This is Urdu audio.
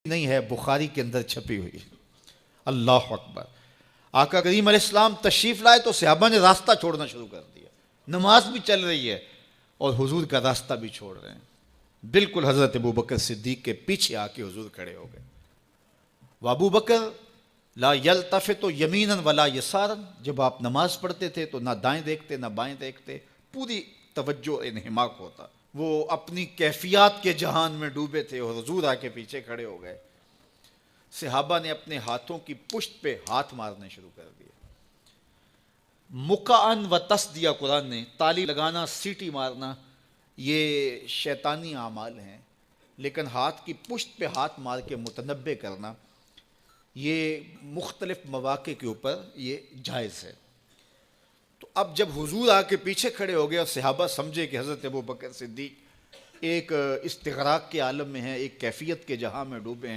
نہیں ہے، بخاری کے اندر چھپی ہوئی. اللہ اکبر. آقا کریم علیہ السلام تشریف لائے تو صحابہ نے راستہ چھوڑنا شروع کر دیا. نماز بھی چل رہی ہے اور حضور کا راستہ بھی چھوڑ رہے ہیں. بالکل حضرت ابوبکر صدیق کے پیچھے آ کے حضور کھڑے ہو گئے. وابو بکر لا یلتفت یمینا ولا یسارا، جب آپ نماز پڑھتے تھے تو نہ دائیں دیکھتے نہ بائیں دیکھتے، پوری توجہ انہماک ہوتا. وہ اپنی کیفیات کے جہان میں ڈوبے تھے اور حضور آ کے پیچھے کھڑے ہو گئے. صحابہ نے اپنے ہاتھوں کی پشت پہ ہاتھ مارنے شروع کر دیے. مکعن و تصدیہ، قرآن نے تالی لگانا، سیٹی مارنا، یہ شیطانی اعمال ہیں، لیکن ہاتھ کی پشت پہ ہاتھ مار کے متنبع کرنا یہ مختلف مواقع کے اوپر یہ جائز ہے. تو اب جب حضور آ کے پیچھے کھڑے ہو گئے اور صحابہ سمجھے کہ حضرت ابوبکر صدیق ایک استغراق کے عالم میں ہیں، ایک کیفیت کے جہاں میں ڈوبے ہیں،